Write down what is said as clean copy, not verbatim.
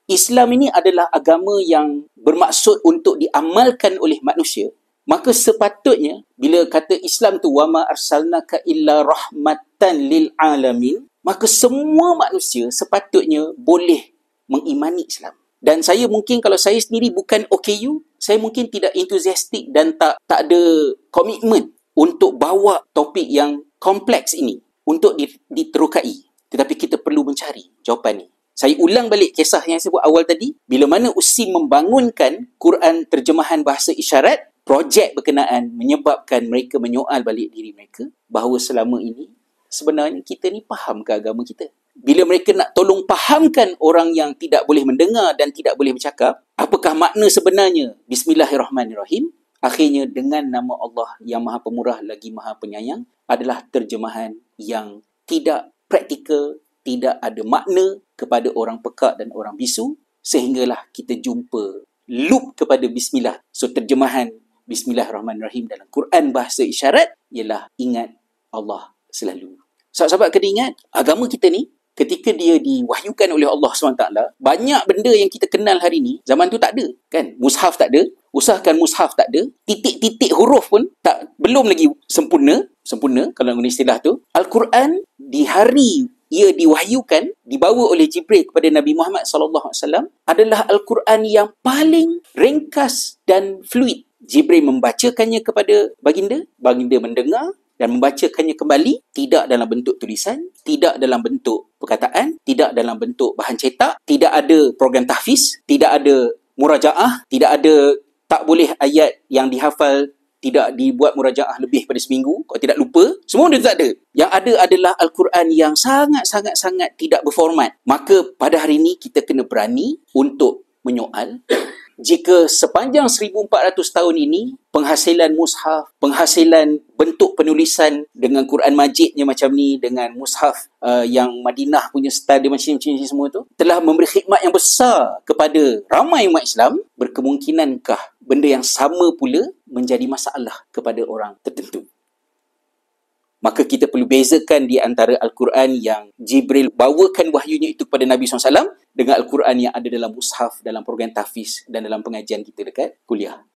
Islam ini adalah agama yang bermaksud untuk diamalkan oleh manusia, maka sepatutnya bila kata Islam tu wama arsalnaka illa rahmatan lil alamin, maka semua manusia sepatutnya boleh mengimani Islam. Dan saya mungkin kalau saya sendiri bukan OKU, saya mungkin tidak enthusiastic dan tak ada komitmen untuk bawa topik yang kompleks ini untuk diterokai. Tetapi kita perlu mencari jawapan ni. Saya ulang balik kisah yang saya buat awal tadi. Bila mana USIM membangunkan Quran terjemahan bahasa isyarat, projek berkenaan menyebabkan mereka menyoal balik diri mereka bahawa selama ini sebenarnya kita ni faham ke agama kita? Bila mereka nak tolong fahamkan orang yang tidak boleh mendengar dan tidak boleh bercakap, apakah makna sebenarnya Bismillahirrahmanirrahim? Akhirnya dengan nama Allah yang Maha Pemurah lagi Maha Penyayang adalah terjemahan yang tidak praktikal, tidak ada makna kepada orang pekak dan orang bisu, sehinggalah kita jumpa loop kepada Bismillah. So terjemahan Bismillahirrahmanirrahim dalam Quran bahasa isyarat ialah ingat Allah selalu. Sahabat-sahabat kena ingat, agama kita ni ketika dia diwahyukan oleh Allah SWT, banyak benda yang kita kenal hari ni, zaman tu tak ada. Kan? Mushaf tak ada. Usahakan mushaf tak ada. Titik-titik huruf pun belum lagi sempurna kalau guna istilah tu. Al-Quran di hari ia diwahyukan, dibawa oleh Jibril kepada Nabi Muhammad SAW, adalah Al-Quran yang paling ringkas dan fluid. Jibril membacakannya kepada baginda mendengar dan membacakannya kembali, tidak dalam bentuk tulisan, tidak dalam bentuk perkataan, tidak dalam bentuk bahan cetak, tidak ada program tahfiz, tidak ada murajaah, tak boleh ayat yang dihafal tidak dibuat murajaah lebih pada seminggu, kalau tidak lupa. Semua dia tak ada. Yang ada adalah Al-Quran yang sangat-sangat tidak berformat. Maka pada hari ini kita kena berani untuk menyoal, jika sepanjang 1400 tahun ini penghasilan mushaf, penghasilan bentuk penulisan dengan Quran Majidnya macam ni, dengan mushaf yang Madinah punya style dia macam semua tu, telah memberi khidmat yang besar kepada ramai umat Islam, berkemungkinankah benda yang sama pula menjadi masalah kepada orang tertentu? Maka kita perlu bezakan di antara Al-Quran yang Jibril bawakan wahyunya itu kepada Nabi SAW dengan Al-Quran yang ada dalam mushaf, dalam program tahfiz dan dalam pengajian kita dekat kuliah.